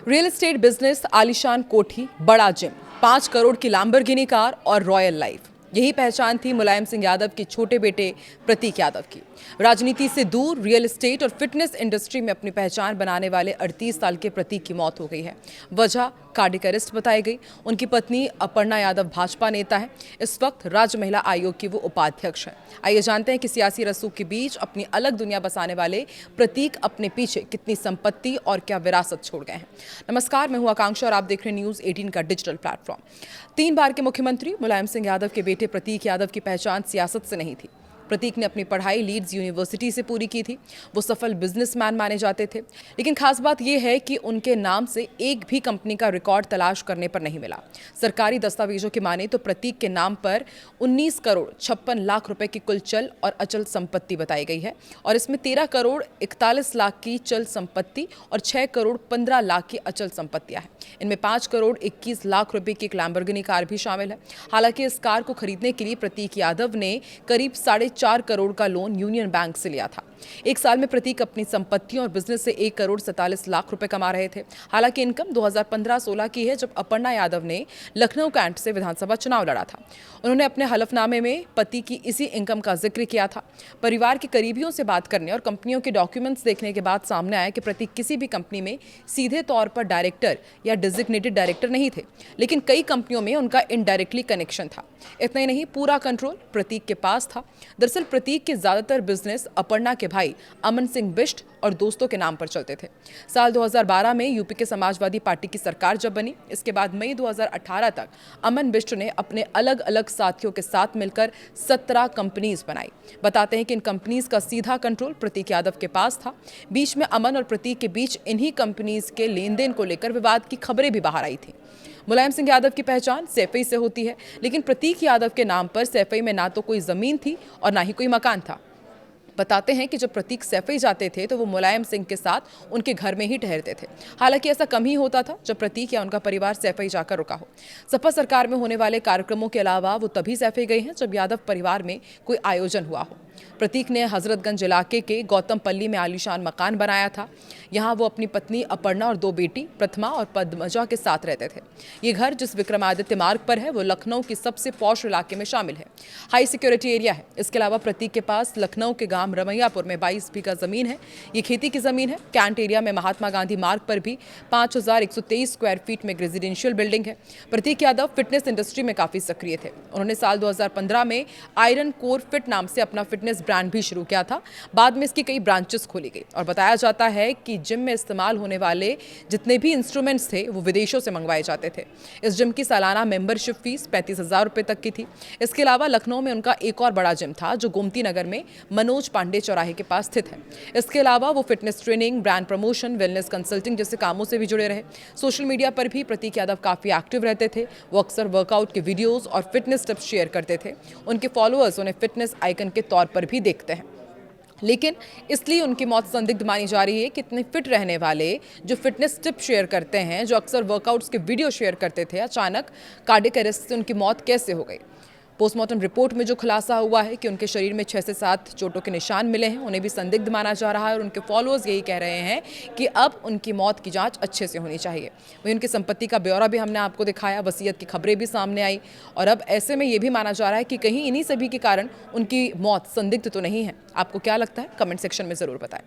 Real estate business, आलीशान कोठी, बड़ा जिम, 5 करोड़ की लैम्बोर्गिनी कार और रॉयल लाइफ, यही पहचान थी मुलायम सिंह यादव के छोटे बेटे प्रतीक यादव की। राजनीति से दूर रियल एस्टेट और फिटनेस इंडस्ट्री में अपनी पहचान बनाने वाले 38 साल के प्रतीक की मौत हो गई है। वजह कार्डियक अरेस्ट बताई गई। उनकी पत्नी अपर्णा यादव भाजपा नेता है। इस वक्त राज्य महिला आयोग की वो उपाध्यक्ष है। आइए जानते हैं कि सियासी रसूख के बीच अपनी अलग दुनिया बसाने वाले प्रतीक अपने पीछे कितनी संपत्ति और क्या विरासत छोड़ गए हैं। नमस्कार, मैं हूं आकांक्षा और आप देख रहे हैं न्यूज़ 18 का डिजिटल प्लेटफॉर्म। 3 बार के मुख्यमंत्री मुलायम सिंह यादव के बेटे प्रतीक यादव की पहचान सियासत से नहीं थी। प्रतीक ने अपनी पढ़ाई लीड्स यूनिवर्सिटी से पूरी की थी। वो सफल बिजनेसमैन माने जाते थे, लेकिन खास बात यह है कि उनके नाम से एक भी कंपनी का रिकॉर्ड तलाश करने पर नहीं मिला। सरकारी दस्तावेजों की माने तो प्रतीक के नाम पर 19 करोड़ 56 लाख रुपए की कुल चल और अचल संपत्ति बताई गई है, और इसमें 13 करोड़ 41 लाख की चल संपत्ति और 6 करोड़ 15 लाख की अचल संपत्तियां हैं। इनमें 5 करोड़ 21 लाख रुपए की एक लैम्बोर्गिनी कार भी शामिल है। हालांकि इस कार को खरीदने के लिए प्रतीक यादव ने करीब 4.5 करोड़ का लोन यूनियन बैंक से लिया था। एक साल में प्रतीक अपनी संपत्तियों और बिजनेस से 1 करोड़ 47 लाख रुपए कमा रहे थे। हालांकि इनकम 2015-16 की है, जब अपर्णा यादव ने लखनऊ कैंट से विधानसभा चुनाव लड़ा था। उन्होंने अपने हलफनामे में पति की इसी इनकम का जिक्र किया था। परिवार के करीबियों से बात करने और कंपनियों के डॉक्यूमेंट्स देखने के बाद सामने आया कि प्रतीक किसी भी कंपनी में सीधे तौर पर डायरेक्टर या डिजिग्नेटेड डायरेक्टर नहीं थे, लेकिन कई कंपनियों में उनका इनडायरेक्टली कनेक्शन था। इतना ही नहीं, पूरा कंट्रोल प्रतीक के पास था। दरअसल प्रतीक के ज्यादातर बिजनेस अपर्णा के भाई अमन सिंह बिष्ट और दोस्तों के नाम पर चलते थे। साल 2012 में यूपी के समाजवादी पार्टी की सरकार जब बनी, इसके बाद मई 2018 तक अमन बिष्ट ने अपने अलग अलग साथियों के साथ मिलकर 17 कंपनीज बनाई। बताते हैं कि इन कंपनीज का सीधा कंट्रोल प्रतीक यादव के पास था। बीच में अमन और प्रतीक के बीच इन्हीं कंपनीज के लेन देन को लेकर विवाद की खबरें भी बाहर आई थी। मुलायम सिंह यादव की पहचान सैफई से होती है, लेकिन प्रतीक यादव के नाम पर सैफई में ना तो कोई जमीन थी और ना ही कोई मकान था। बताते हैं कि जब प्रतीक सैफई जाते थे तो वो मुलायम सिंह के साथ उनके घर में ही ठहरते थे। हालांकि ऐसा कम ही होता था जब प्रतीक या उनका परिवार सैफई जाकर रुका हो। सपा सरकार में होने वाले कार्यक्रमों के अलावा वो तभी सैफई गए हैं जब यादव परिवार में कोई आयोजन हुआ हो। प्रतीक ने हजरतगंज इलाके के गौतमपल्ली में आलीशान मकान बनाया था। यहाँ वो अपनी पत्नी अपर्णा और 2 बेटी प्रतिमा और पद्मजा के साथ रहते थे। ये घर जिस विक्रमादित्य मार्ग पर है वो लखनऊ के सबसे पॉश इलाके में शामिल है। हाई सिक्योरिटी एरिया है। इसके अलावा प्रतीक के पास लखनऊ के गांव रमैयापुर में 22 बीघा जमीन है। ये खेती की जमीन है। कैंट एरिया में महात्मा गांधी मार्ग पर भी 5123 स्क्वायर फीट में रेजिडेंशियल बिल्डिंग है। प्रतीक यादव फिटनेस इंडस्ट्री में काफी सक्रिय थे। उन्होंने साल 2015 में आयरन कोर फिट नाम से अपना फिटनेस ब्रांड भी शुरू किया था। बाद में इसकी कई ब्रांचेस खोली गई और बताया जाता है कि जिम में इस्तेमाल होने वाले जितने भी इंस्ट्रूमेंट्स थे वो विदेशों से मंगवाए जाते थे। इस जिम की सालाना मेंबरशिप फीस 35,000 रुपए तक की थी। इसके अलावा लखनऊ में उनका एक और बड़ा जिम था जो गोमती नगर में मनोज पांडे चौराहे के पास स्थित है। इसके अलावा वो fitness training, brand promotion, wellness consulting जैसे कामों से भी जुड़े रहे। सोशल मीडिया पर भी प्रतीक यादव काफी एक्टिव रहते थे। वो अक्सर वर्कआउट के वीडियोस और फिटनेस टिप्स शेयर करते थे। उनके फॉलोअर्स उन्हें फिटनेस आइकन के तौर पर भी देखते हैं, लेकिन इसलिए उनकी मौत संदिग्ध मानी जा रही है कि इतने फिट रहने वाले जो फिटनेस टिप शेयर करते हैं, जो अक्सर वर्कआउट्स के वीडियो शेयर करते थे, अचानक कार्डियक अरेस्ट से उनकी मौत कैसे हो गई। पोस्टमार्टम रिपोर्ट में जो खुलासा हुआ है कि उनके शरीर में 6 से 7 चोटों के निशान मिले हैं, उन्हें भी संदिग्ध माना जा रहा है और उनके फॉलोअर्स यही कह रहे हैं कि अब उनकी मौत की जांच अच्छे से होनी चाहिए। वहीं उनकी संपत्ति का ब्यौरा भी हमने आपको दिखाया, वसीयत की खबरें भी सामने आई, और अब ऐसे में ये भी माना जा रहा है कि कहीं इन्हीं सभी के कारण उनकी मौत संदिग्ध तो नहीं है। आपको क्या लगता है? कमेंट सेक्शन में ज़रूर बताएं।